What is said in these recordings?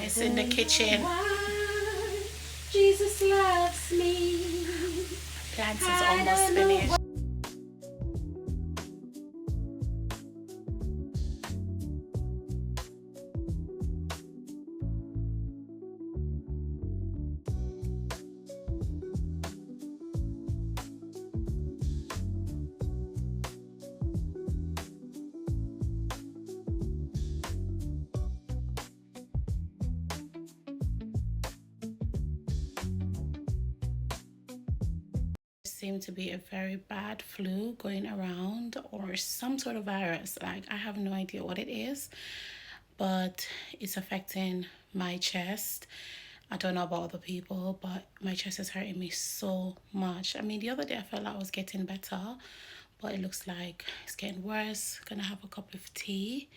It's in the kitchen. Why Jesus loves me. Plants is almost finished. Seem to be a very bad flu going around or some sort of virus. Like, I have no idea what it is, but it's affecting my chest. I don't know about other people, but my chest is hurting me so much. I mean, the other day I felt like I was getting better, but it looks like it's getting worse. Gonna have a cup of tea,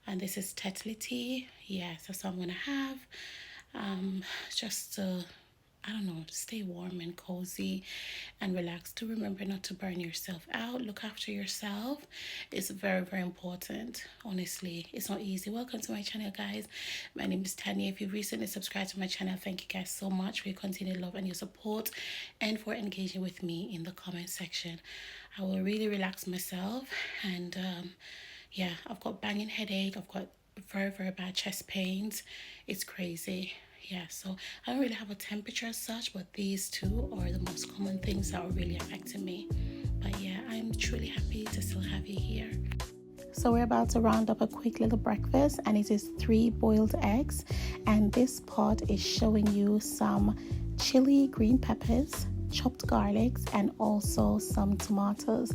and this is Tetley tea. Yes, that's what I'm gonna have. Just to, I don't know, stay warm and cozy and relaxed. To remember not to burn yourself out. Look after yourself. It's very, very important. Honestly, it's not easy. Welcome to my channel, guys. My name is Tanya. If you've recently subscribed to my channel, thank you guys so much for your continued love and your support, and for engaging with me in the comment section. I will really relax myself, and yeah, I've got banging headache. I've got very, very bad chest pains. It's crazy. Yeah, so I don't really have a temperature as such, but these two are the most common things that are really affecting me. But yeah, I'm truly happy to still have you here. So we're about to round up a quick little breakfast, and it is 3 boiled eggs, and this pot is showing you some chili green peppers, chopped garlics, and also some tomatoes.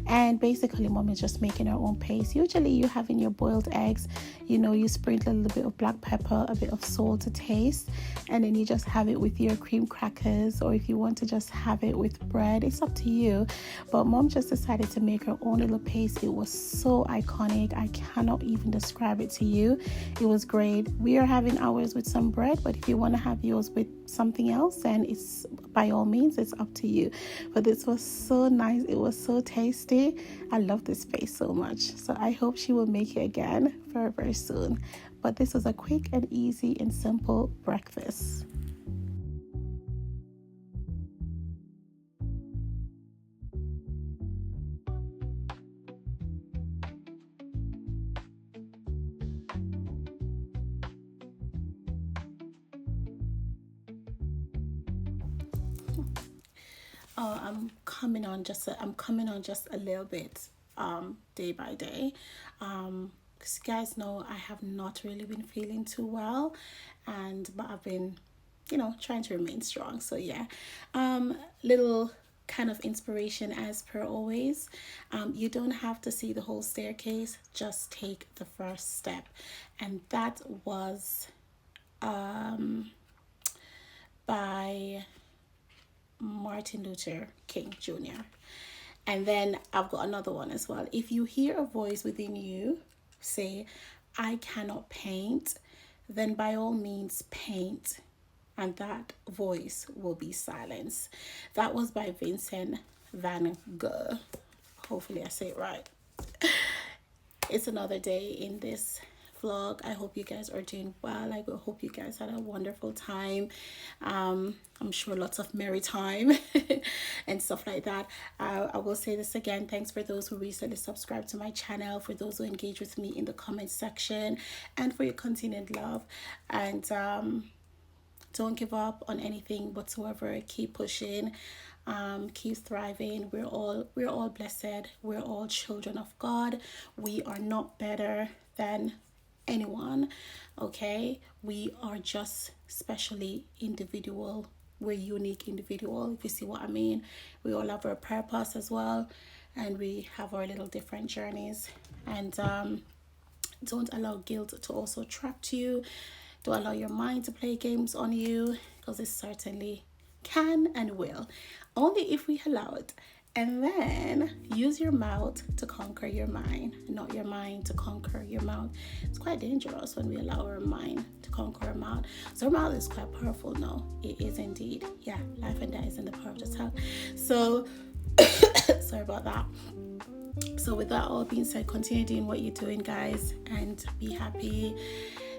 And basically mom is just making her own paste. Usually you have in your boiled eggs, you know, you sprinkle a little bit of black pepper, a bit of salt to taste, and then you just have it with your cream crackers, or if you want to just have it with bread, it's up to you. But mom just decided to make her own little paste. It was so iconic. I cannot even describe it to you. It was great. We are having ours with some bread, but if you want to have yours with something else, then it's by all means, it's up to you. But this was so nice. It was so tasty. I love this paste so much. So I hope she will make it again very, very soon. But this was a quick and easy and simple breakfast. I'm coming on just a little bit day by day, because you guys know I have not really been feeling too well, but I've been, trying to remain strong. So yeah, little kind of inspiration as per always. You don't have to see the whole staircase, just take the first step, and that was by Martin Luther King Jr. And then I've got another one as well. If you hear a voice within you say, I cannot paint, then by all means paint, and that voice will be silenced. That was by Vincent van Gogh. Hopefully I say it right. It's another day in this vlog. I hope you guys are doing well. I hope you guys had a wonderful time. I'm sure lots of merry time and stuff like that. I will say this again. Thanks for those who recently subscribed to my channel, for those who engage with me in the comment section, and for your continued love. And don't give up on anything whatsoever. Keep pushing. Keep thriving. We're all blessed. We're all children of God. We are not better than anyone, okay? We are just specially individual. We're unique individual, if you see what I mean. We all have our purpose as well, and we have our little different journeys. And don't allow guilt to also trap you. Don't allow your mind to play games on you, because it certainly can and will, only if we allow it. And then use your mouth to conquer your mind, not your mind to conquer your mouth. It's quite dangerous when we allow our mind to conquer our mouth. So our mouth is quite powerful. No, it is indeed. Yeah, life and death is in the power of the tongue. So, sorry about that. So with that all being said, continue doing what you're doing, guys, and be happy.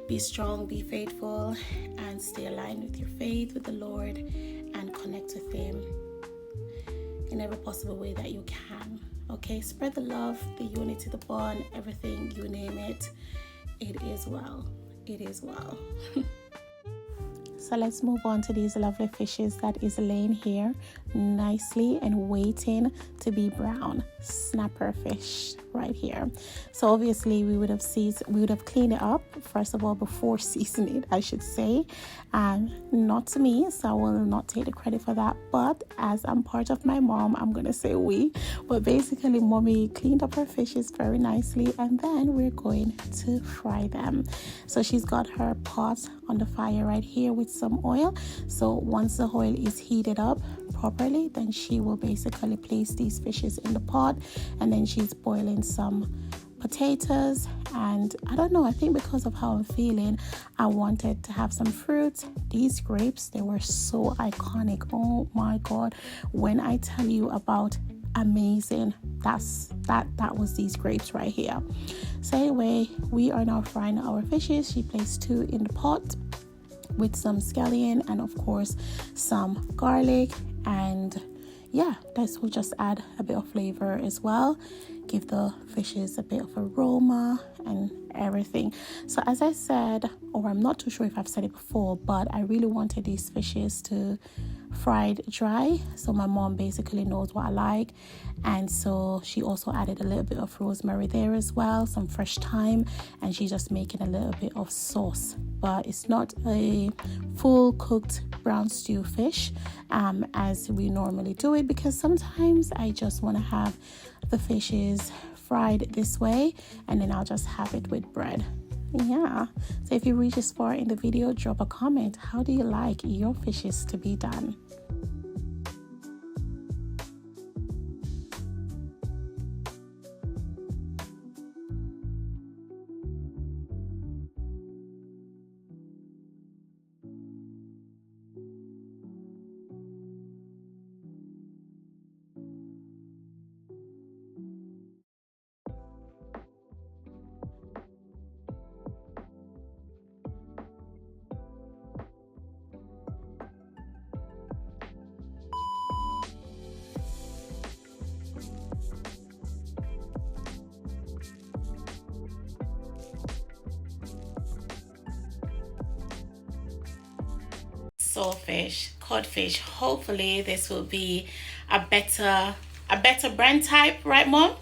Be strong, be faithful, and stay aligned with your faith with the Lord and connect with Him in every possible way that you can. Okay, spread the love, the unity, the bond, everything, you name it. It is well. It is well. So let's move on to these lovely fishes that is laying here nicely and waiting to be brown. Snapper fish right here. So obviously we would have cleaned it up first of all before seasoning it, I should say. Not to me, so I will not take the credit for that. But as I'm part of my mom, I'm gonna say we. But basically, mommy cleaned up her fishes very nicely, and then we're going to fry them. So she's got her pot on the fire right here with some oil. So once the oil is heated up properly, then she will basically place these fishes in the pot, and then she's boiling some potatoes. And I don't know, I think because of how I'm feeling, I wanted to have some fruit. These grapes, they were so iconic. Oh my god, when I tell you about amazing, that was these grapes right here. So anyway, we are now frying our fishes. She placed 2 in the pot with some scallion and of course some garlic, and yeah, this will just add a bit of flavor as well, give the fishes a bit of aroma and everything. So as I said, or I'm not too sure if I've said it before, but I really wanted these fishes to fried dry, so my mom basically knows what I like, and so she also added a little bit of rosemary there as well, some fresh thyme, and she's just making a little bit of sauce. But it's not a full cooked brown stew fish as we normally do it, because sometimes I just want to have the fishes fried this way and then I'll just have it with bread. Yeah, so if you reach this far in the video, drop a comment. How do you like your fishes to be done? Saltfish, codfish. Hopefully this will be a better brand type, right mom?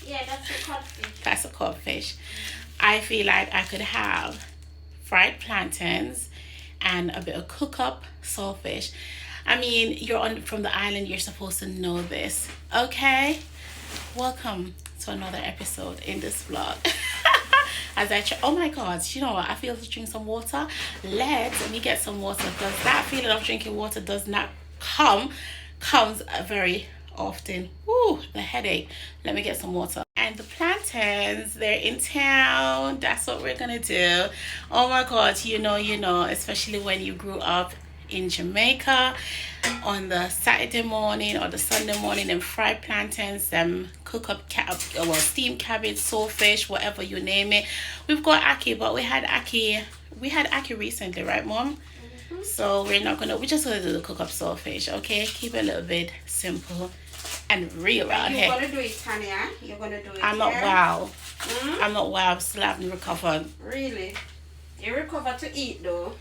Yeah, that's a codfish. That's a codfish. I feel like I could have fried plantains and a bit of cook up saltfish. I mean, you're on from the island, you're supposed to know this. Okay, welcome to another episode in this vlog. As I try, oh my god, you know what, I feel to drink some water. Let me get some water, because that feeling of drinking water does not comes very often. Ooh, the headache. Let me get some water. And the plantains, they're in town. That's what we're gonna do. Oh my god, you know, especially when you grew up in Jamaica, on the Saturday morning or the Sunday morning, and fried plantains, cook up steamed cabbage, saltfish, whatever you name it. We've got ackee, but we had ackee recently, right mom? So we're just gonna do the cook up saltfish. Okay, keep it a little bit simple and real out here. You're gonna do it, Tanya. You're gonna do it. I'm not well. I'm not well. I still haven't recovered. Really? You recovered to eat though.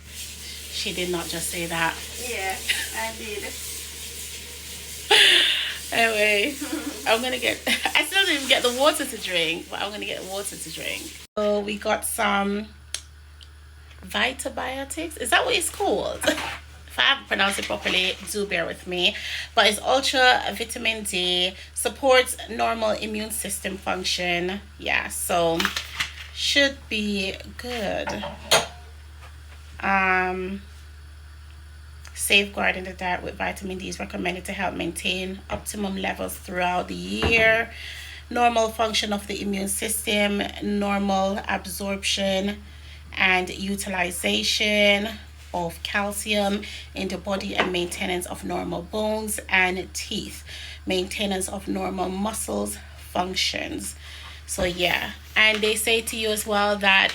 She did not just say that. Yeah, I did. Anyway, I still didn't even get the water to drink, but I'm gonna get water to drink. So we got some Vitabiotics. Is that what it's called? If I haven't pronounced it properly, do bear with me. But it's ultra vitamin D, supports normal immune system function. Yeah, so should be good. Safeguarding the diet with vitamin D is recommended to help maintain optimum levels throughout the year. Normal function of the immune system, normal absorption and utilization of calcium in the body, and maintenance of normal bones and teeth, maintenance of normal muscles functions. So yeah, and they say to you as well that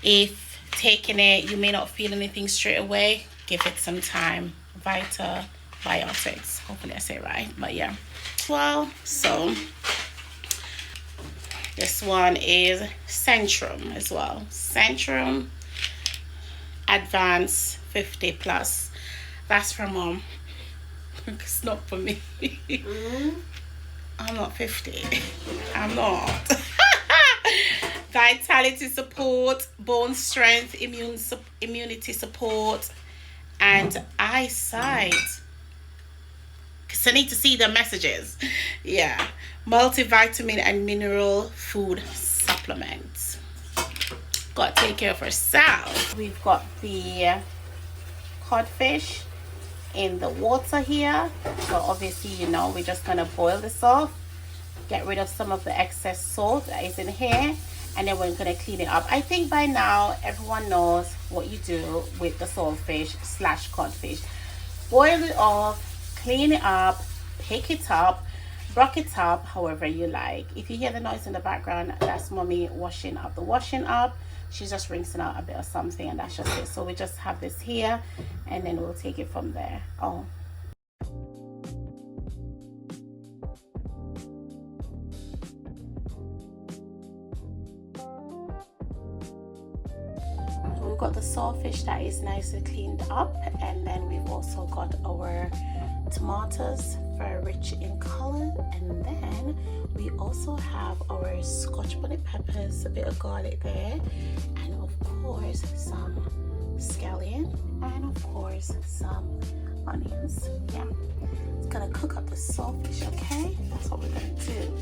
If taking it, you may not feel anything straight away, give it some time. Vita Biotics. Hopefully I say it right, but yeah. Well, so this one is Centrum as well. Centrum Advanced 50 Plus. That's for mom. It's not for me. I'm not 50. I'm not. Vitality support, bone strength, immunity support, and eyesight. Because I need to see the messages. Yeah. Multivitamin and mineral food supplements. Got to take care of herself. We've got the codfish in the water here. So obviously, you know, we're just going to boil this off. Get rid of some of the excess salt that is in here. And then we're going to clean it up. I think by now, everyone knows what you do with the saltfish / codfish. Boil it off, clean it up, pick it up, brock it up, however you like. If you hear the noise in the background, that's mommy washing up the washing up. She's just rinsing out a bit of something, and that's just it. So we just have this here, and then we'll take it from there. Oh. We've got the saltfish that is nicely cleaned up, and then we've also got our tomatoes, very rich in color, and then we also have our scotch bonnet peppers, a bit of garlic there, and of course some scallion, and of course some onions. Yeah, it's gonna cook up the saltfish. Okay, that's what we're gonna do.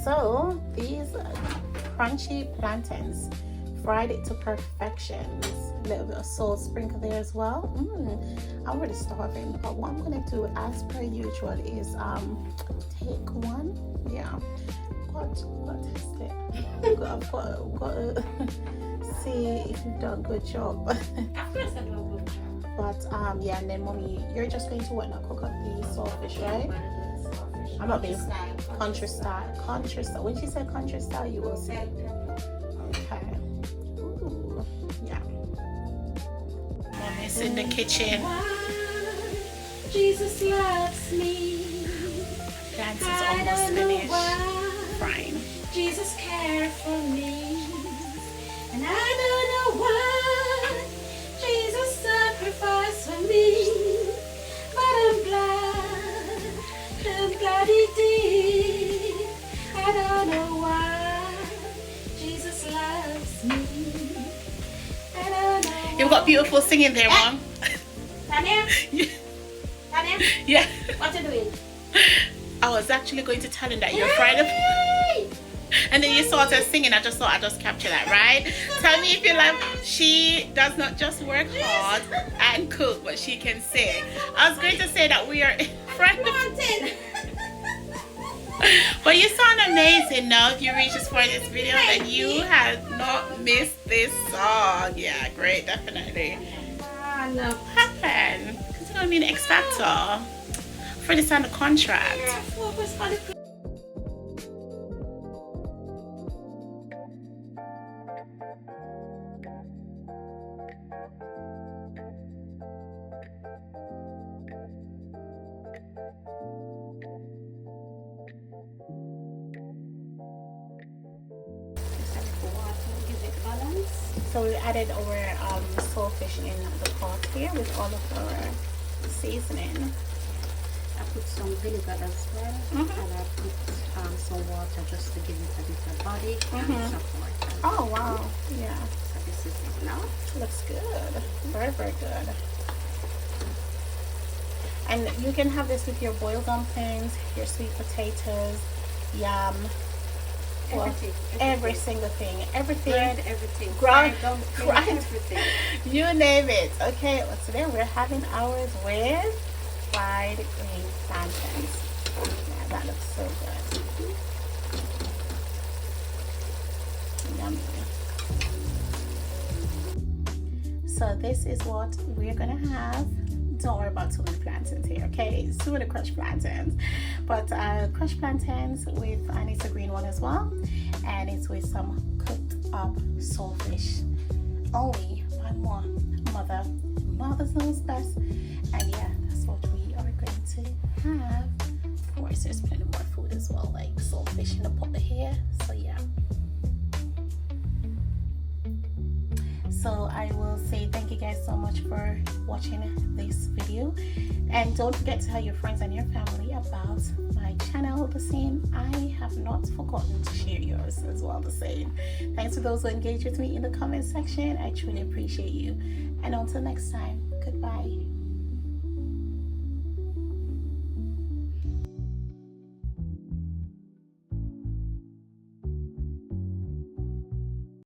So these crunchy plantains, fried it to perfection. A little bit of salt sprinkled there as well. I'm already starving, but what I'm gonna do as per usual is take one. Yeah, got to test it. I've got to see if you've done a good job. Of course I do a good job. But yeah, and then mommy, you're just going to what now? Cook up the saltfish, right? I'm not being country style. When she said country style, you will say. Okay. Ooh, yeah. Mommy's in the kitchen. Jesus loves me. Dance is almost finished. Frying. Jesus cared for me. And I don't know why Jesus sacrificed for me. But I'm glad he did. I don't know why Jesus loves me. I don't know why. You've got beautiful singing there, Mom. Tanya? Tanya? Yeah. What you doing? I was actually going to tell him that you're fried up. And then you saw her singing. I just thought I'd just capture that, right? Tell me if you love. She does not just work hard and cook, but she can sing. I was going to say that we are friends. But you sound amazing. Now, if you reach this point in this video, then you have not missed this song. Yeah, great, definitely. No. What happened? Because you're going to be an X Factor for this on the contract. Yeah, focus on the So we added our saltfish in the pot here with all of our seasoning. I put some vinegar as well, and I put some water just to give it a bit of body and support. Oh wow, yeah. So this is it now. Looks good. Very, very good. And you can have this with your boiled dumplings, your sweet potatoes, yam, well, every single thing, everything, everything, ground, fried everything. You name it. Okay, well, today we're having ours with fried green plantains. Yeah, that looks so good. Yummy. So this is what we're gonna have. Don't worry about too many plantains here, okay? It's too many crushed plantains, but crushed plantains with, and it's a green one as well, and it's with some cooked up saltfish. Only one more. Mother knows best, and yeah, that's what we are going to have. Of course, there's plenty more food as well, like saltfish in the pot here. So yeah. So I will say thank you guys so much for watching this video, and don't forget to tell your friends and your family about my channel the same. I have not forgotten to share yours as well the same. Thanks to those who engage with me in the comment section. I truly appreciate you, and until next time, goodbye.